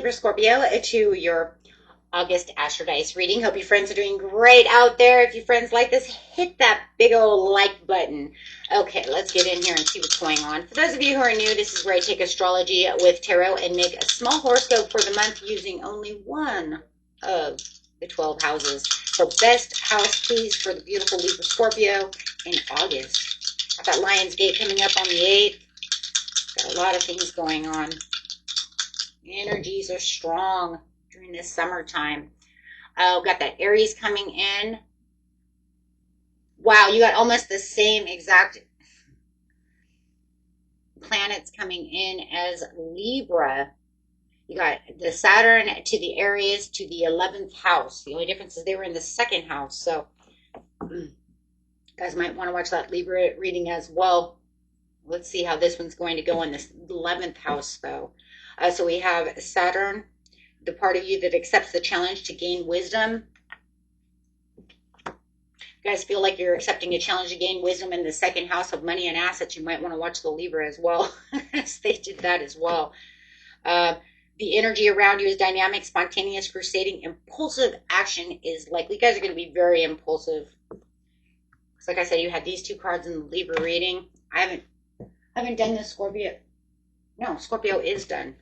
Libra, Scorpio, to your August Astro Dice reading. Hope your friends are doing great out there. If your friends like this, hit that big old like button. Okay, let's get in here and see what's going on. For those of you who are new, this is where I take astrology with tarot and make a small horoscope for the month using only one of the 12 houses. So best house, please, for the beautiful Libra Scorpio in August. Got that Lion's Gate coming up on the 8th. Got a lot of things going on. Energies are strong during this summertime. Got that Aries coming in. Wow, you got almost the same exact planets coming in as Libra. You got the Saturn to the Aries to the 11th house. The only difference is they were in the 2nd house. So you guys might want to watch that Libra reading as well. Let's see how this one's going to go in this 11th house, though. So we have Saturn, the part of you that accepts the challenge to gain wisdom. You guys feel like you're accepting a challenge to gain wisdom in the 2nd house of money and assets. You might want to watch the Libra as well. They did that as well. The energy around you is dynamic, spontaneous, crusading, impulsive action is likely. You guys are going to be very impulsive. Like I said, you had these 2 cards in the Libra reading. I haven't done this Scorpio. No, Scorpio is done.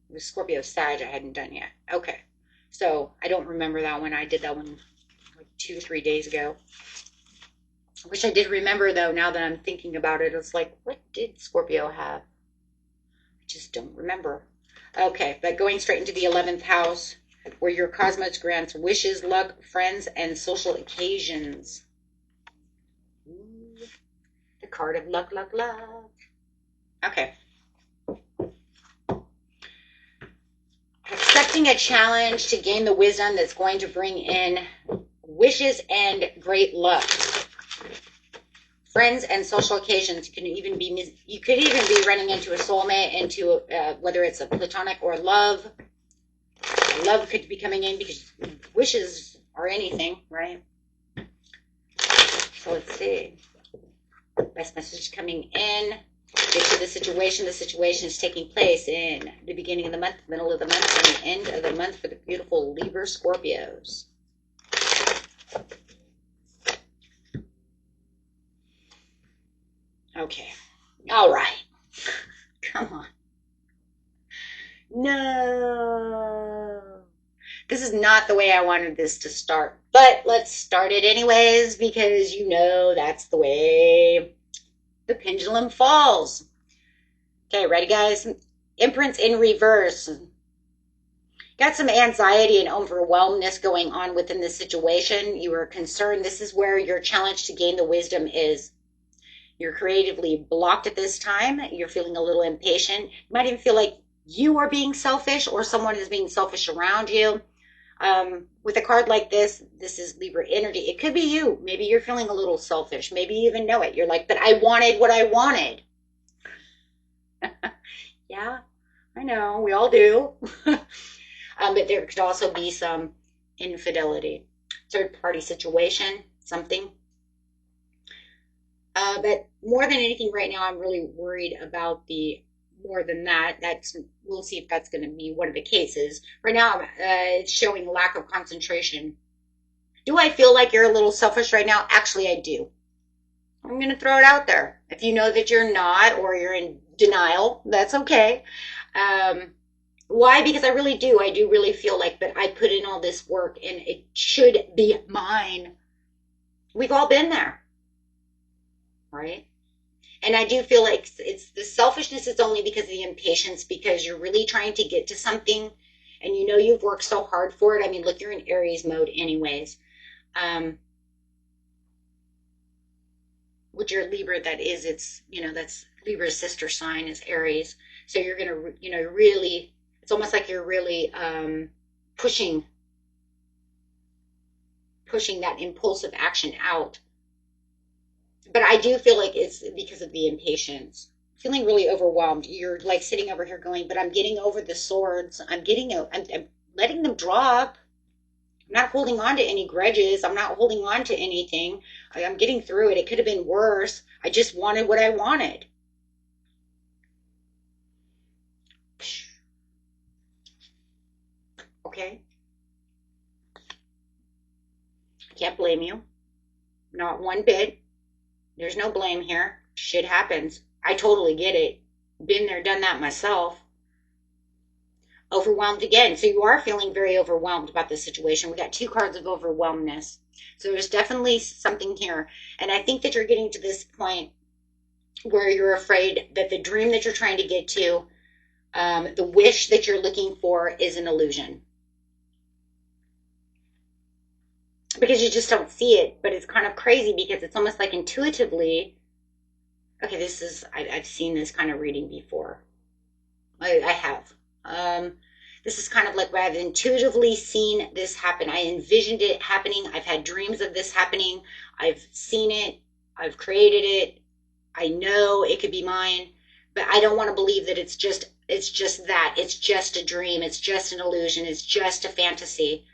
It was Scorpio Sag I hadn't done yet. Okay. So I don't remember that one. I did that one like 2 or 3 days ago. I wish I did remember, though, now that I'm thinking about it. It's like, what did Scorpio have? I just don't remember. Okay, but going straight into the 11th house, where your cosmos grants wishes, luck, friends, and social occasions. Ooh, the card of luck, luck, luck. Okay. Accepting a challenge to gain the wisdom that's going to bring in wishes and great luck. Friends and social occasions. You could even be running into a soulmate, into whether it's a platonic or love. Love could be coming in because wishes are anything, right? So let's see. Best message coming in. Get to the situation. The situation is taking place in the beginning of the month, middle of the month, and the end of the month for the beautiful Libra Scorpios. Okay. All right. Come on. No. This is not the way I wanted this to start. But let's start it anyways, because you know that's the way the pendulum falls. Okay, ready, guys? Imprints in reverse. Got some anxiety and overwhelmness going on within this situation. You are concerned. This is where your challenge to gain the wisdom is. You're creatively blocked at this time. You're feeling a little impatient. You might even feel like you are being selfish or someone is being selfish around you. With a card like this is Libra energy. It could be you. Maybe you're feeling a little selfish. Maybe you even know it. You're like, but I wanted what I wanted. Yeah, I know. We all do. But there could also be some infidelity. Third-party situation, something. But more than anything right now, I'm really worried about more than that. We'll see if that's going to be one of the cases. Right now, it's showing lack of concentration. Do I feel like you're a little selfish right now? Actually, I do. I'm going to throw it out there. If you know that you're not, or you're in denial, that's okay. Why? Because I really do. I do really feel like that I put in all this work and it should be mine. We've all been there. Right? And I do feel like it's the selfishness is only because of the impatience, because you're really trying to get to something and you know you've worked so hard for it. I mean, look, you're in Aries mode anyways. With your Libra, that's Libra's sister sign is Aries. So you're going to, really, it's almost like you're really pushing that impulsive action out. But I do feel like it's because of the impatience. Feeling really overwhelmed. You're like sitting over here going, but I'm getting over the swords. I'm letting them drop. I'm not holding on to any grudges. I'm not holding on to anything. I'm getting through it. It could have been worse. I just wanted what I wanted. Okay. I can't blame you. Not one bit. There's no blame here. Shit happens. I totally get it. Been there, done that myself. Overwhelmed again. So you are feeling very overwhelmed about this situation. We got 2 cards of overwhelmness. So there's definitely something here. And I think that you're getting to this point where you're afraid that the dream that you're trying to get to, the wish that you're looking for, is an illusion. Because you just don't see it. But it's kind of crazy because it's almost like intuitively. Okay, this is, I've seen this kind of reading before. I have. This is kind of like where I've intuitively seen this happen. I envisioned it happening. I've had dreams of this happening. I've seen it. I've created it. I know it could be mine, but I don't want to believe that it's just that. It's just a dream. It's just an illusion. It's just a fantasy.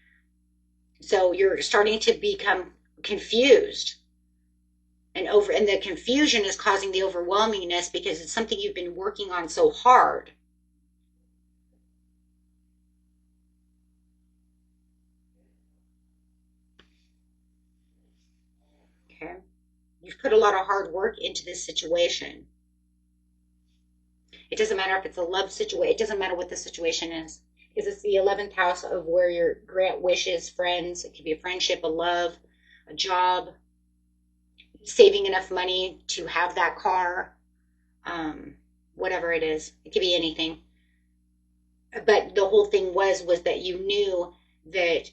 So you're starting to become confused. And the confusion is causing the overwhelmingness because it's something you've been working on so hard. Okay. You've put a lot of hard work into this situation. It doesn't matter if it's a love situation. It doesn't matter what the situation is. Because it's the 11th house of where your grant wishes, friends. It could be a friendship, a love, a job, saving enough money to have that car, whatever it is. It could be anything. But the whole thing was that you knew that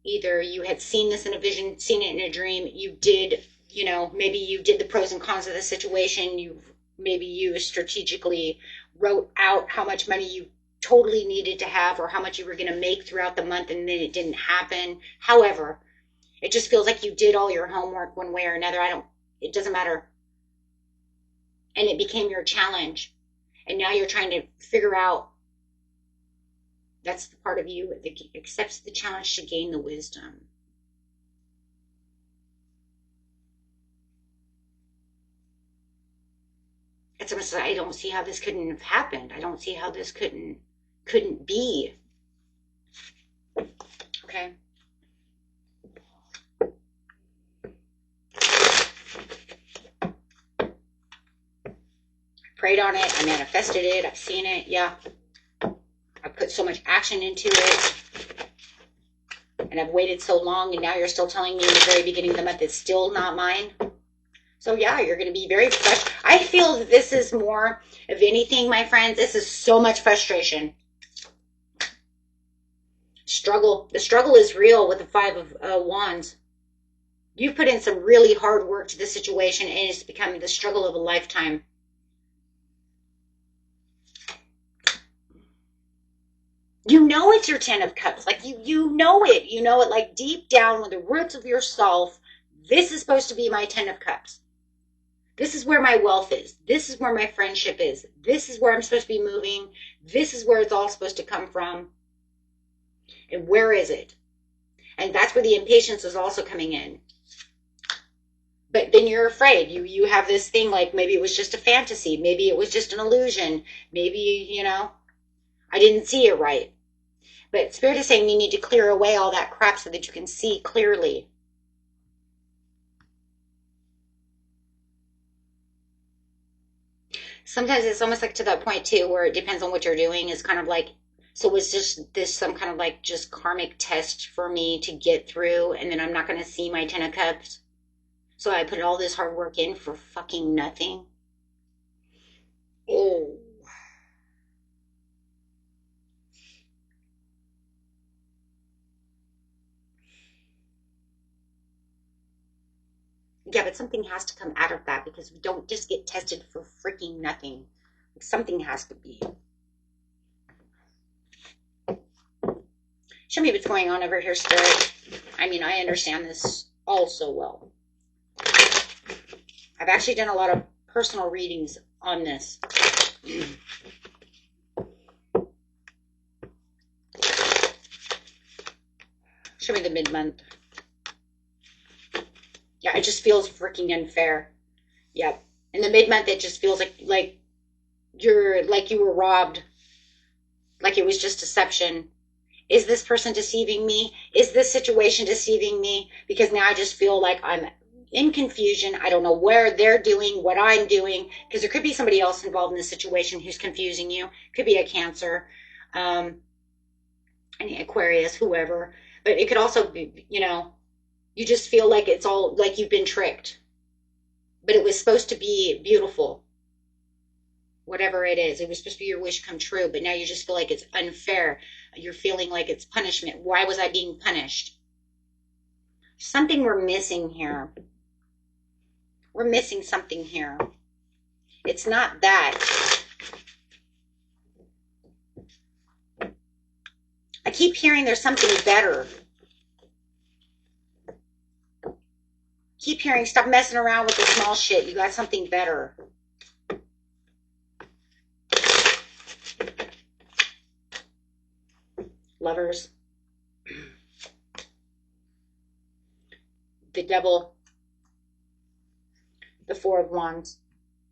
either you had seen this in a vision, seen it in a dream, you did, maybe you did the pros and cons of the situation, maybe you strategically wrote out how much money you totally needed to have or how much you were going to make throughout the month, and then it didn't happen. However, it just feels like you did all your homework one way or another. It doesn't matter. And it became your challenge. And now you're trying to figure out, that's the part of you that accepts the challenge to gain the wisdom. It's almost like, I don't see how this couldn't have happened. I don't see how this couldn't be. Okay. Prayed on it. I manifested it. I've seen it. Yeah. I put so much action into it. And I've waited so long, and now you're still telling me in the very beginning of the month it's still not mine. So yeah, you're going to be very frustrated. I feel that this is more of anything, my friends. This is so much frustration. Struggle. The struggle is real with the 5 of Wands. You've put in some really hard work to this situation, and it's become the struggle of a lifetime. You know it's your 10 of Cups. Like you know it. You know it like deep down with the roots of yourself. This is supposed to be my 10 of Cups. This is where my wealth is. This is where my friendship is. This is where I'm supposed to be moving. This is where it's all supposed to come from. And where is it? And that's where the impatience is also coming in. But then you're afraid. You have this thing like maybe it was just a fantasy. Maybe it was just an illusion. Maybe, I didn't see it right. But Spirit is saying you need to clear away all that crap so that you can see clearly. Sometimes it's almost like to that point too where it depends on what you're doing. It's kind of like, so was just this some kind of like just karmic test for me to get through, and then I'm not going to see my 10 of Cups? So I put all this hard work in for fucking nothing? Oh. Yeah, but something has to come out of that because we don't just get tested for freaking nothing. Like something has to be. Show me what's going on over here, Spirit. I mean, I understand this all so well. I've actually done a lot of personal readings on this. Show me the mid-month. Yeah, it just feels freaking unfair. Yep. In the mid-month, it just feels like you were robbed. like it was just deception. Is this person deceiving me? Is this situation deceiving me? Because now I just feel like I'm in confusion. I don't know where they're doing, what I'm doing, because there could be somebody else involved in this situation who's confusing you. Could be a Cancer, an Aquarius, whoever. But it could also be, you know, you just feel like it's all like you've been tricked. But it was supposed to be beautiful. Whatever it is, it was supposed to be your wish come true, but now you just feel like it's unfair. You're feeling like it's punishment. Why was I being punished? Something we're missing here. We're missing something here. It's not that. I keep hearing there's something better. Keep hearing, stop messing around with the small shit. You got something better. Lovers. The Devil. The Four of Wands.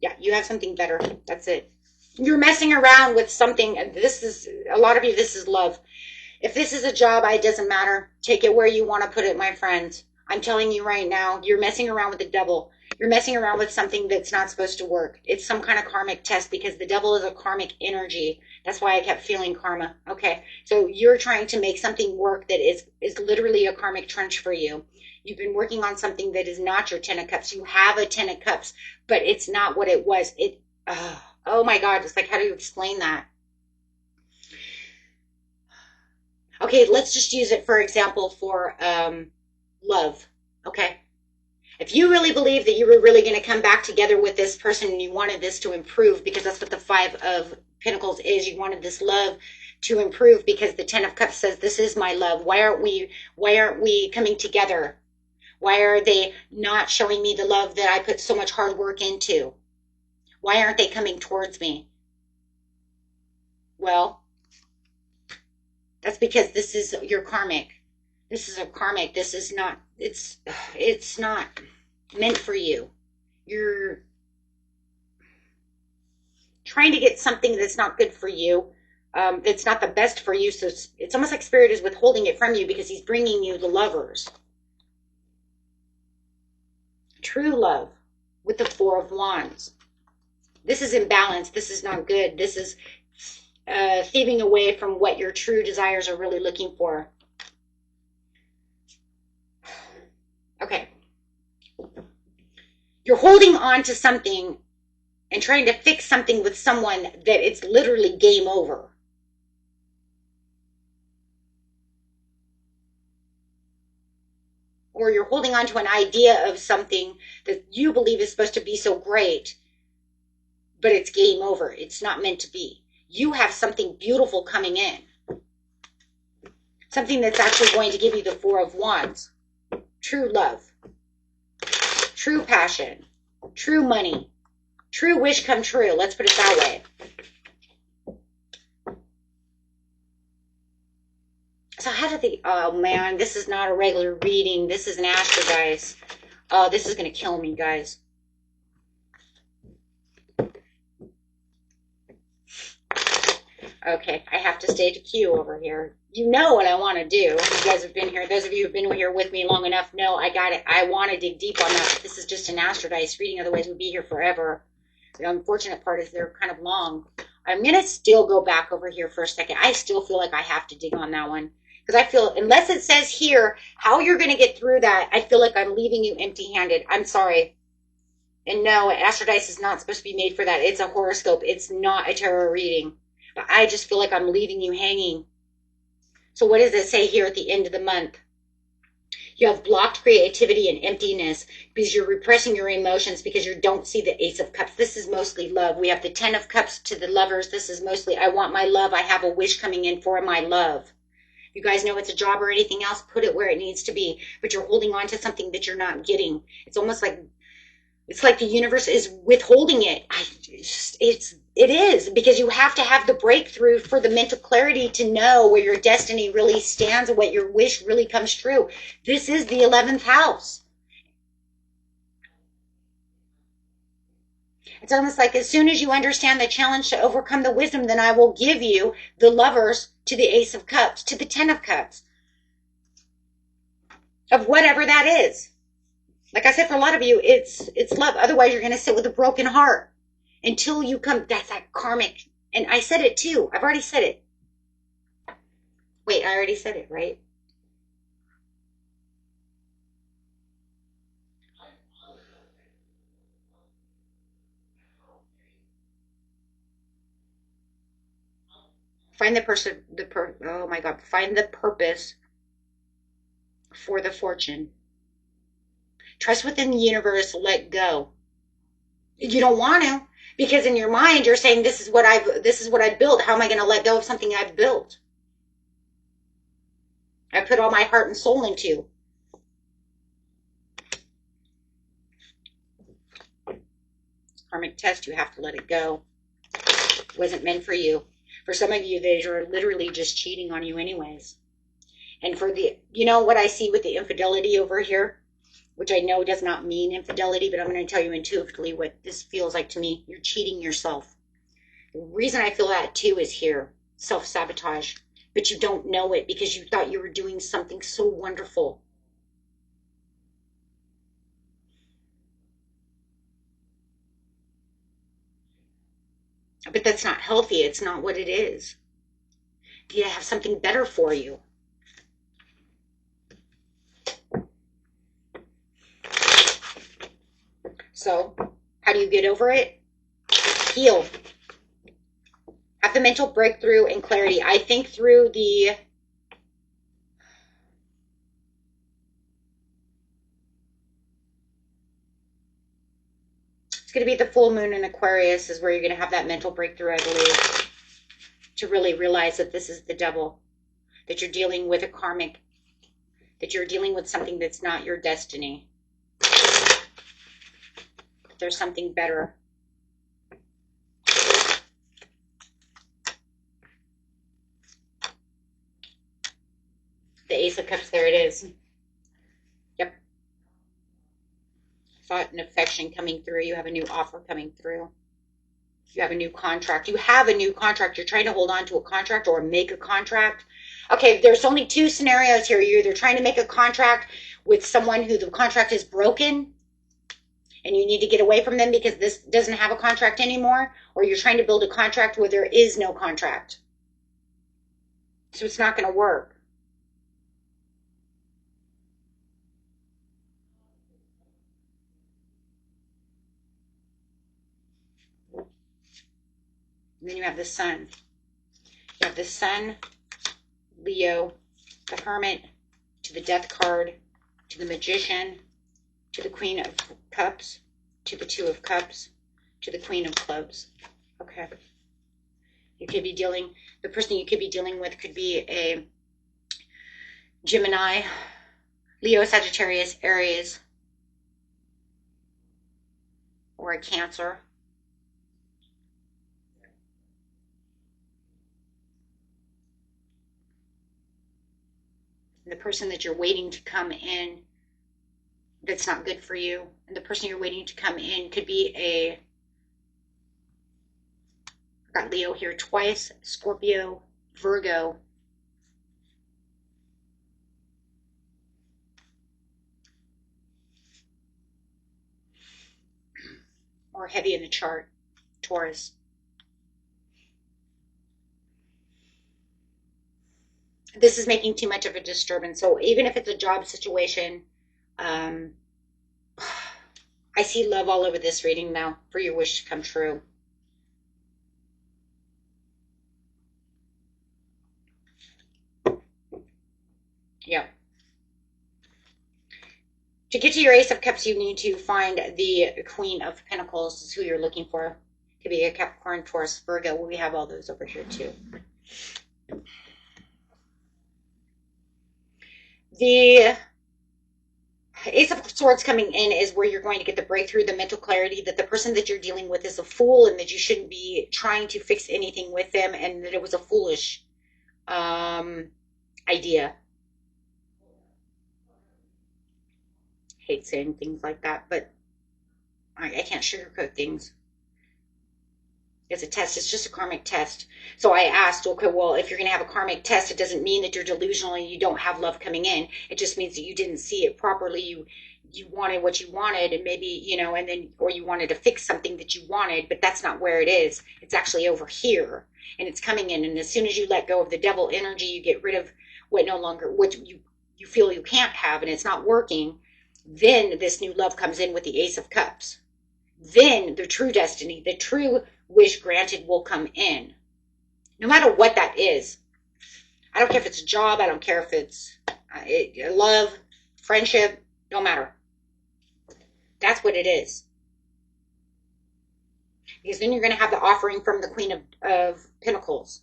Yeah, you have something better. That's it. You're messing around with something. This is, a lot of you, this is love. If this is a job, it doesn't matter. Take it where you want to put it, my friends. I'm telling you right now, you're messing around with the devil. You're messing around with something that's not supposed to work. It's some kind of karmic test because the devil is a karmic energy. That's why I kept feeling karma. Okay, so you're trying to make something work that is literally a karmic trench for you. You've been working on something that is not your Ten of Cups. You have a Ten of Cups, but it's not what it was. Oh my God, it's like, how do you explain that? Okay, let's just use it for example for love. Okay. If you really believe that you were really going to come back together with this person and you wanted this to improve, because that's what the Five of Pentacles is, you wanted this love to improve because the Ten of Cups says, this is my love. Why aren't we coming together? Why are they not showing me the love that I put so much hard work into? Why aren't they coming towards me? Well, that's because this is your karmic. This is a karmic. This is not, it's not meant for you. You're trying to get something that's not good for you. It's not the best for you. So it's almost like Spirit is withholding it from you because he's bringing you the Lovers. True love with the Four of Wands. This is imbalance. This is not good. This is thieving away from what your true desires are really looking for. Okay. You're holding on to something and trying to fix something with someone that it's literally game over. Or you're holding on to an idea of something that you believe is supposed to be so great, but it's game over. It's not meant to be. You have something beautiful coming in. Something that's actually going to give you the Four of Wands. True love. True passion. True money. True wish come true. Let's put it that way. So how did they... Oh, man. This is not a regular reading. This is an Astro, guys. Oh, this is going to kill me, guys. Okay, I have to stay to queue over here. You know what I want to do. You guys have been here. Those of you who've been here with me long enough know I got it. I want to dig deep on that. But this is just an Astro dice reading. Otherwise, we'd be here forever. The unfortunate part is they're kind of long. I'm going to still go back over here for a second. I still feel like I have to dig on that one. Because I feel, unless it says here how you're going to get through that, I feel like I'm leaving you empty-handed. I'm sorry. And no, Astro dice is not supposed to be made for that. It's a horoscope. It's not a tarot reading. But I just feel like I'm leaving you hanging. So what does it say here at the end of the month? You have blocked creativity and emptiness because you're repressing your emotions because you don't see the Ace of Cups. This is mostly love. We have the Ten of Cups to the Lovers. This is mostly, I want my love. I have a wish coming in for my love. If you guys know it's a job or anything else, put it where it needs to be. But you're holding on to something that you're not getting. It's almost like, it's like the universe is withholding it. It is, because you have to have the breakthrough for the mental clarity to know where your destiny really stands and what your wish really comes true. This is the 11th house. It's almost like as soon as you understand the challenge to overcome the wisdom, then I will give you the lovers to the Ace of Cups, to the Ten of Cups, of whatever that is. Like I said, for a lot of you, it's love. Otherwise, you're going to sit with a broken heart until you come. That's that karmic. And I said it too. I've already said it. Wait, I already said it, right? Find the person, oh my God, find the purpose for the fortune. Trust within the universe, let go. You don't want to, because in your mind you're saying this is what I've built. How am I going to let go of something I've built? I put all my heart and soul into. Karmic test, you have to let it go. It wasn't meant for you. For some of you, they are literally just cheating on you anyways. And for the, you know what I see with the infidelity over here, which I know does not mean infidelity, but I'm going to tell you intuitively what this feels like to me. You're cheating yourself. The reason I feel that too is here, self-sabotage. But you don't know it because you thought you were doing something so wonderful. But that's not healthy. It's not what it is. You have something better for you. So, how do you get over it? Heal. Have the mental breakthrough and clarity. I think through the it's going to be the full moon in Aquarius is where you're going to have that mental breakthrough, I believe, to really realize that this is the devil, that you're dealing with a karmic, that you're dealing with something that's not your destiny. There's something better. The Ace of Cups, there it is. Yep. Thought and affection coming through. You have a new offer coming through. You have a new contract. You have a new contract. You're trying to hold on to a contract or make a contract. Okay, there's only two scenarios here. You're either trying to make a contract with someone who the contract is broken and you need to get away from them because this doesn't have a contract anymore, or you're trying to build a contract where there is no contract. So it's not going to work. And then you have the Sun. You have the Sun, Leo, the Hermit, to the Death card, to the Magician, to the Queen of Cups, to the Two of Cups, to the Queen of Clubs. Okay. You could be dealing, the person you could be dealing with could be a Gemini, Leo, Sagittarius, Aries, or a Cancer. And the person that you're waiting to come in that's not good for you, and the person you're waiting to come in could be a, I got Leo here twice, Scorpio, Virgo, or heavy in the chart, Taurus. This is making too much of a disturbance. So even if it's a job situation, I see love all over this reading now for your wish to come true. Yeah. To get to your Ace of Cups, you need to find the Queen of Pentacles, is who you're looking for. It could be a Capricorn, Taurus, Virgo. We have all those over here too. The Ace of Swords coming in is where you're going to get the breakthrough, the mental clarity that the person that you're dealing with is a fool and that you shouldn't be trying to fix anything with them and that it was a foolish idea. Hate saying things like that, but I can't sugarcoat things. It's a test. It's just a karmic test. So I asked, okay, well, if you're going to have a karmic test, it doesn't mean that you're delusional and you don't have love coming in. It just means that you didn't see it properly. You wanted what you wanted, and maybe, you know, and then, or you wanted to fix something that you wanted, but that's not where it is. It's actually over here, and it's coming in. And as soon as you let go of the devil energy, you get rid of what you feel you can't have, and it's not working. Then this new love comes in with the Ace of Cups. Then the true destiny, the true wish granted will come in. No matter what that is. I don't care if it's a job. I don't care if it's love, friendship. Don't matter. That's what it is. Because then you're going to have the offering from the Queen of Pentacles.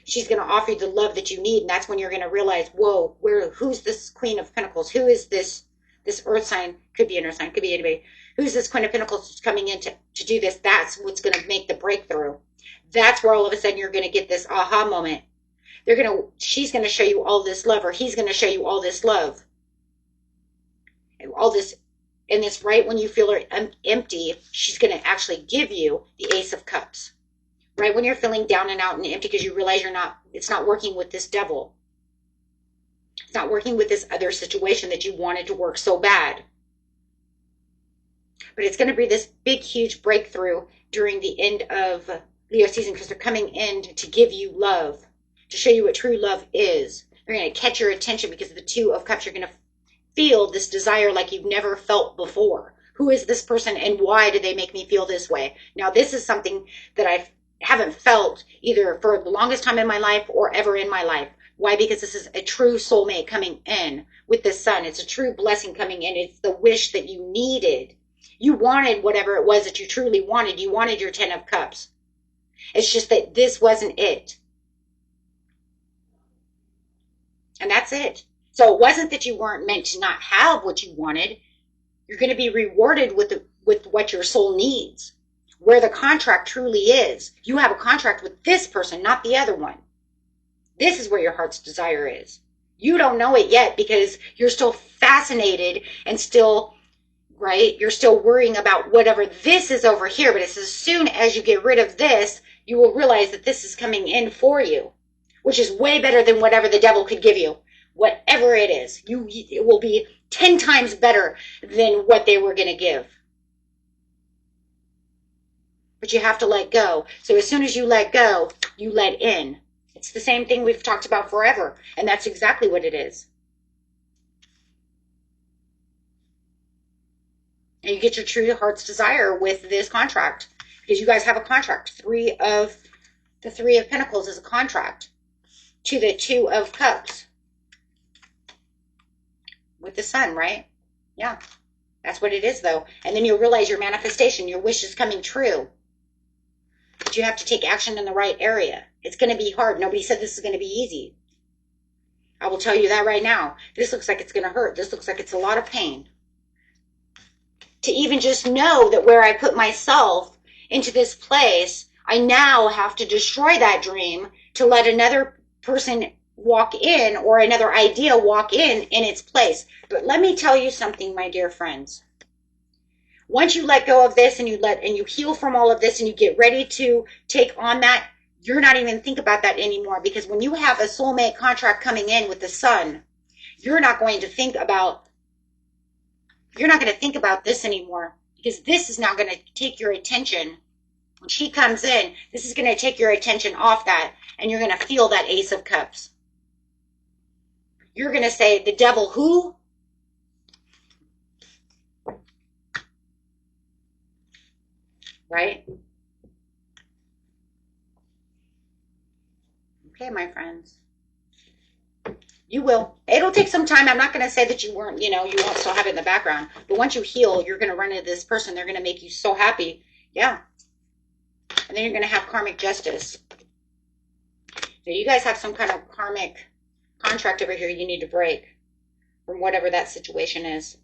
She's going to offer you the love that you need, and that's when you're going to realize, whoa, who's this Queen of Pentacles? Who is this earth sign? Could be an earth sign, could be anybody. Who's this Queen of Pentacles that's coming in to do this? That's what's going to make the breakthrough. That's where all of a sudden you're going to get this aha moment. She's going to show you all this love, or he's going to show you all this love. And all this, and this right when you feel empty, she's going to actually give you the Ace of Cups. Right when you're feeling down and out and empty because you realize it's not working with this devil. It's not working with this other situation that you wanted to work so bad. But it's going to be this big, huge breakthrough during the end of Leo season, because they're coming in to give you love, to show you what true love is. They're going to catch your attention because of the Two of Cups. You're going to feel this desire like you've never felt before. Who is this person, and why do they make me feel this way? Now, this is something that I haven't felt either for the longest time in my life or ever in my life. Why? Because this is a true soulmate coming in with the sun. It's a true blessing coming in. It's the wish that you needed. You wanted whatever it was that you truly wanted. You wanted your 10 of Cups. It's just that this wasn't it. And that's it. So it wasn't that you weren't meant to not have what you wanted. You're going to be rewarded with what your soul needs. Where the contract truly is. You have a contract with this person, not the other one. This is where your heart's desire is. You don't know it yet because you're still fascinated and still, right? You're still worrying about whatever this is over here. But it's as soon as you get rid of this, you will realize that this is coming in for you, which is way better than whatever the devil could give you. Whatever it is, it will be 10 times better than what they were going to give. But you have to let go. So as soon as you let go, you let in. It's the same thing we've talked about forever. And that's exactly what it is. And you get your true heart's desire with this contract. Because you guys have a contract. The Three of Pentacles is a contract. To the Two of Cups. With the sun, right? Yeah. That's what it is, though. And then you'll realize your manifestation, your wish is coming true. But you have to take action in the right area. It's going to be hard. Nobody said this is going to be easy. I will tell you that right now. This looks like it's going to hurt. This looks like it's a lot of pain. To even just know that where I put myself into this place, I now have to destroy that dream to let another person walk in, or another idea walk in its place. But let me tell you something, my dear friends. Once you let go of this and you heal from all of this and you get ready to take on that, you're not even think about that anymore, because when you have a soulmate contract coming in with the sun, you're not going to think about this anymore, because this is now going to take your attention. When she comes in, this is going to take your attention off that, and you're going to feel that Ace of Cups. You're going to say, the devil who? Right? Okay, my friends. You will. It'll take some time. I'm not going to say that you won't still have it in the background. But once you heal, you're going to run into this person. They're going to make you so happy. Yeah. And then you're going to have karmic justice. So you guys have some kind of karmic contract over here you need to break from whatever that situation is.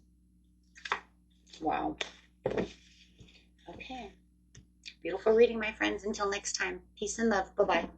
Wow. Okay. Beautiful reading, my friends. Until next time. Peace and love. Bye-bye.